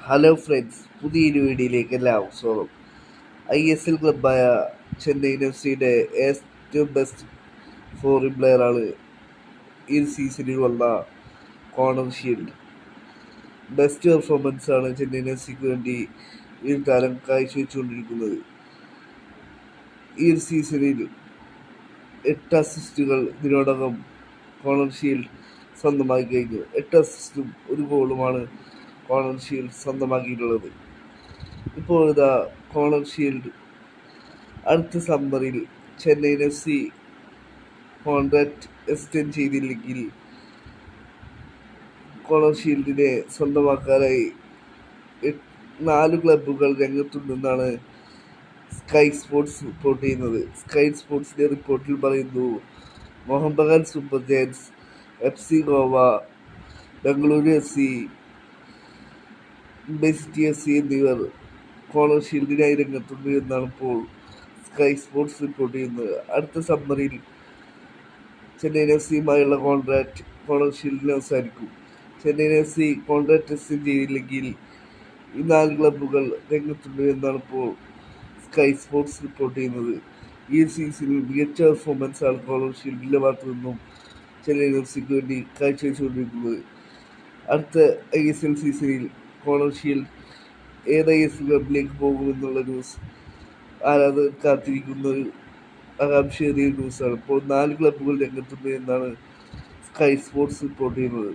Hello friends, പുതിയൊരു വീഡിയോയിലേക്ക് എല്ലാവർക്കും സ്വാഗതം. ISL ക്ലബ്ബായ ചെന്നൈയിൻ FC-യുടെ ഏറ്റവും ബെസ്റ്റ് ഫോറിൻ പ്ലെയറാണ് ഈ സീസണിൽ വന്ന കോണർ ഷീൽഡ്. ബെസ്റ്റ് പെർഫോമൻസാണ് ചെന്നൈയിൻ FC-ക്ക് വേണ്ടി ഈ താരം കാഴ്ചവെച്ചുകൊണ്ടിരിക്കുന്നത്. ഈ സീസണിൽ 8 അസിസ്റ്റുകൾ ഇതിനോടകം കോണർ ഷീൽഡ് സ്വന്തമാക്കി കഴിഞ്ഞു. 8 അസിസ്റ്റും 1 ഗോളുമാണ് കോണർ ഷീൽഡ് സ്വന്തമാക്കിയിട്ടുള്ളത്. ഇപ്പോൾ ഇതാ കോണർ ഷീൽഡ് അടുത്ത സമ്മറിൽ ചെന്നൈയിൻ FC കോൺട്രാക്റ്റ് എക്സ്റ്റെൻഡ് ചെയ്തില്ലെങ്കിൽ കോണർ ഷീൽഡിനെ സ്വന്തമാക്കാനായി 4 ക്ലബ്ബുകൾ രംഗത്തുണ്ടെന്നാണ് സ്കൈ സ്പോർട്സ് റിപ്പോർട്ട് ചെയ്യുന്നത്. സ്കൈ സ്പോർട്സിൻ്റെ റിപ്പോർട്ടിൽ പറയുന്നു, Mohun Bagan Super Giants, FC Goa, Bengaluru FC, Mumbai City FC എന്നിവർ കോണർ ഷീൽഡിനായി രംഗത്തുണ്ട് എന്നാണ് ഇപ്പോൾ സ്കൈ സ്പോർട്സ് റിപ്പോർട്ട് ചെയ്യുന്നത്. അടുത്ത സമ്മറിൽ ചെന്നൈയിൻ FC-യുമായുള്ള കോൺട്രാക്റ്റ് കോണർ ഷീൽഡിന് അവസാനിക്കും. ചെന്നൈയിൻ FC കോൺട്രാക്റ്റ് എക്സ്റ്റെൻഡ് ചെയ്തില്ലെങ്കിൽ ഈ 4 ക്ലബ്ബുകൾ രംഗത്തുണ്ട് എന്നാണ് ഇപ്പോൾ സ്കൈ സ്പോർട്സ് റിപ്പോർട്ട് ചെയ്യുന്നത്. ഈ സീസണിൽ മികച്ച പെർഫോമൻസാണ് കോണർ ഷീൽഡിൻ്റെ ഭാഗത്തു നിന്നും ചെന്നൈയിൻ FC-ക്ക് വേണ്ടി കാഴ്ചവെച്ചുകൊണ്ടിരിക്കുന്നത്. അടുത്ത ISL സീസണിൽ കോണർ ഷീൽഡ് ഏത് ISL ക്ലബിലേക്ക് പോകുമെന്നുള്ള ന്യൂസ് ആരാധകർ കാത്തിരിക്കുന്ന ഒരു ആകാംക്ഷയേറിയ ന്യൂസാണ്. ഇപ്പോൾ 4 ക്ലബ്ബുകൾ രംഗത്തുണ്ട് എന്നാണ് സ്കൈ സ്പോർട്സ് റിപ്പോർട്ട് ചെയ്യുന്നത്.